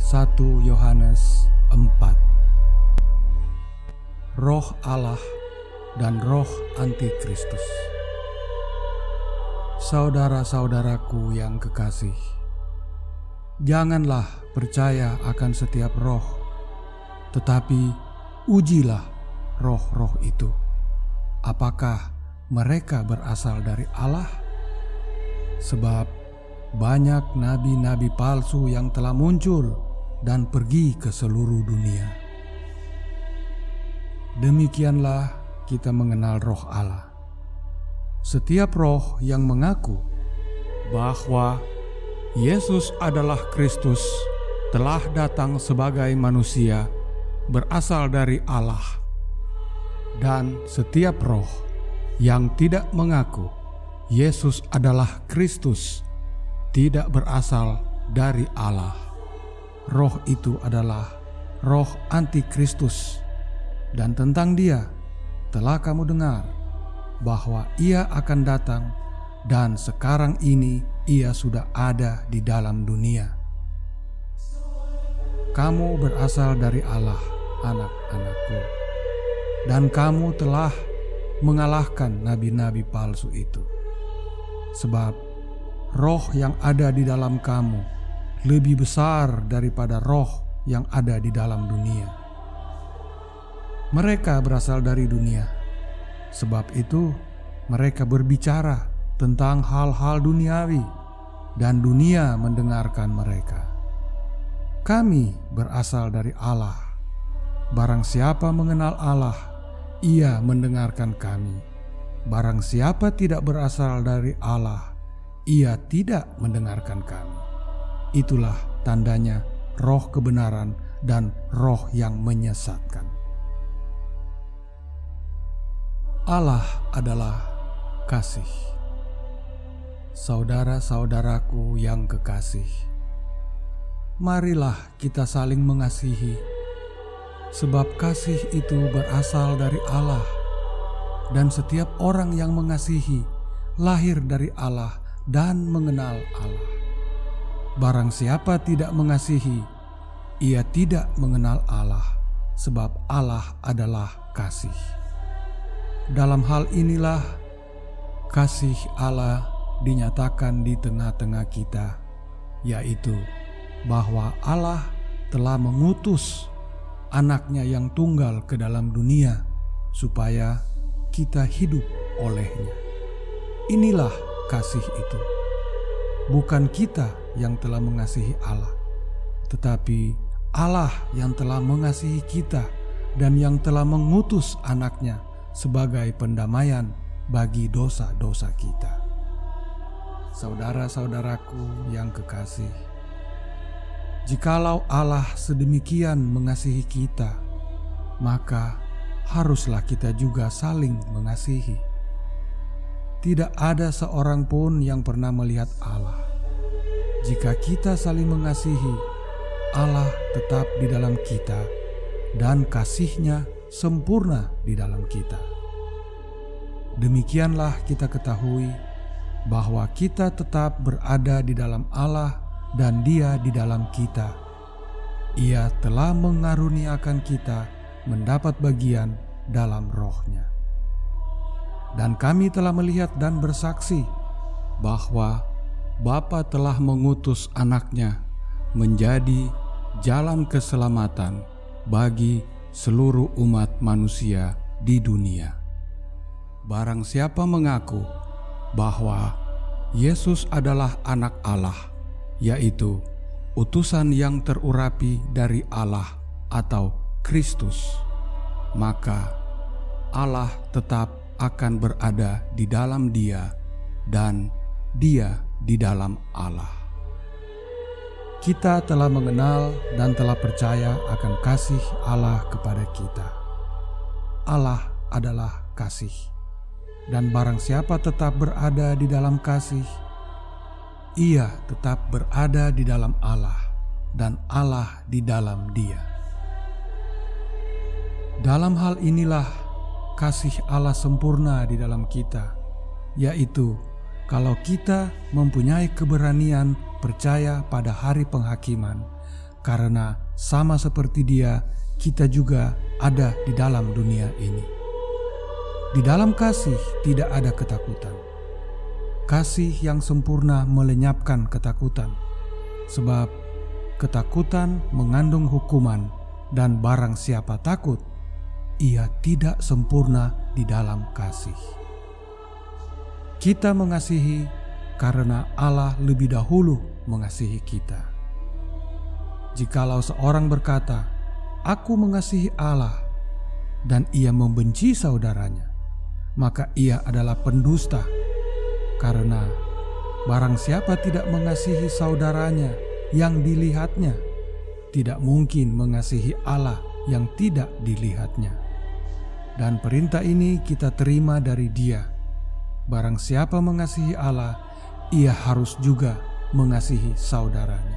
1 Yohanes 4. Roh Allah dan roh antikristus. Saudara-saudaraku yang kekasih, janganlah percaya akan setiap roh, tetapi ujilah roh-roh itu, apakah mereka berasal dari Allah? Sebab banyak nabi-nabi palsu yang telah muncul dan pergi ke seluruh dunia. Demikianlah kita mengenal roh Allah. Setiap roh yang mengaku bahwa Yesus adalah Kristus telah datang sebagai manusia berasal dari Allah. Dan setiap roh yang tidak mengaku Yesus adalah Kristus tidak berasal dari Allah. Roh itu adalah roh antikristus, dan tentang dia telah kamu dengar bahwa ia akan datang, dan sekarang ini ia sudah ada di dalam dunia. Kamu berasal dari Allah, anak-anakku, dan kamu telah mengalahkan nabi-nabi palsu itu. Sebab roh yang ada di dalam kamu lebih besar daripada roh yang ada di dalam dunia. Mereka berasal dari dunia, sebab itu mereka berbicara tentang hal-hal duniawi, dan dunia mendengarkan mereka. Kami berasal dari Allah. Barang siapa mengenal Allah, ia mendengarkan kami. Barang siapa tidak berasal dari Allah, ia tidak mendengarkan kami. Itulah tandanya roh kebenaran dan roh yang menyesatkan. Allah adalah kasih. Saudara-saudaraku yang kekasih, marilah kita saling mengasihi, sebab kasih itu berasal dari Allah, dan setiap orang yang mengasihi lahir dari Allah dan mengenal Allah. Barang siapa tidak mengasihi, ia tidak mengenal Allah, sebab Allah adalah kasih. Dalam hal inilah kasih Allah dinyatakan di tengah-tengah kita, yaitu bahwa Allah telah mengutus anaknya yang tunggal ke dalam dunia supaya kita hidup olehnya. Inilah kasih itu. Bukan kita yang telah mengasihi Allah, tetapi Allah yang telah mengasihi kita dan yang telah mengutus anaknya sebagai pendamaian bagi dosa-dosa kita. Saudara-saudaraku yang kekasih, jikalau Allah sedemikian mengasihi kita, maka haruslah kita juga saling mengasihi. Tidak ada seorang pun yang pernah melihat Allah. Jika kita saling mengasihi, Allah tetap di dalam kita dan kasih-Nya sempurna di dalam kita. Demikianlah kita ketahui bahwa kita tetap berada di dalam Allah dan Dia di dalam kita. Ia telah mengaruniakan kita mendapat bagian dalam Roh-Nya. Dan kami telah melihat dan bersaksi bahwa Bapa telah mengutus anaknya menjadi jalan keselamatan bagi seluruh umat manusia di dunia. Barang siapa mengaku bahwa Yesus adalah anak Allah, yaitu utusan yang terurapi dari Allah atau Kristus, maka Allah tetap akan berada di dalam Dia dan Dia di dalam Allah. Kita telah mengenal dan telah percaya akan kasih Allah kepada kita. Allah adalah kasih, dan barang siapa tetap berada di dalam kasih, ia tetap berada di dalam Allah dan Allah di dalam Dia. Dalam hal inilah kasih Allah sempurna di dalam kita, yaitu kalau kita mempunyai keberanian percaya pada hari penghakiman, karena sama seperti Dia, kita juga ada di dalam dunia ini. Di dalam kasih tidak ada ketakutan. Kasih yang sempurna melenyapkan ketakutan, sebab ketakutan mengandung hukuman, dan barang siapa takut, ia tidak sempurna di dalam kasih. Kita mengasihi karena Allah lebih dahulu mengasihi kita. Jikalau seorang berkata, "Aku mengasihi Allah," dan ia membenci saudaranya, maka ia adalah pendusta. Karena barang siapa tidak mengasihi saudaranya yang dilihatnya, tidak mungkin mengasihi Allah yang tidak dilihatnya. Dan perintah ini kita terima dari Dia: barang siapa mengasihi Allah, ia harus juga mengasihi saudaranya.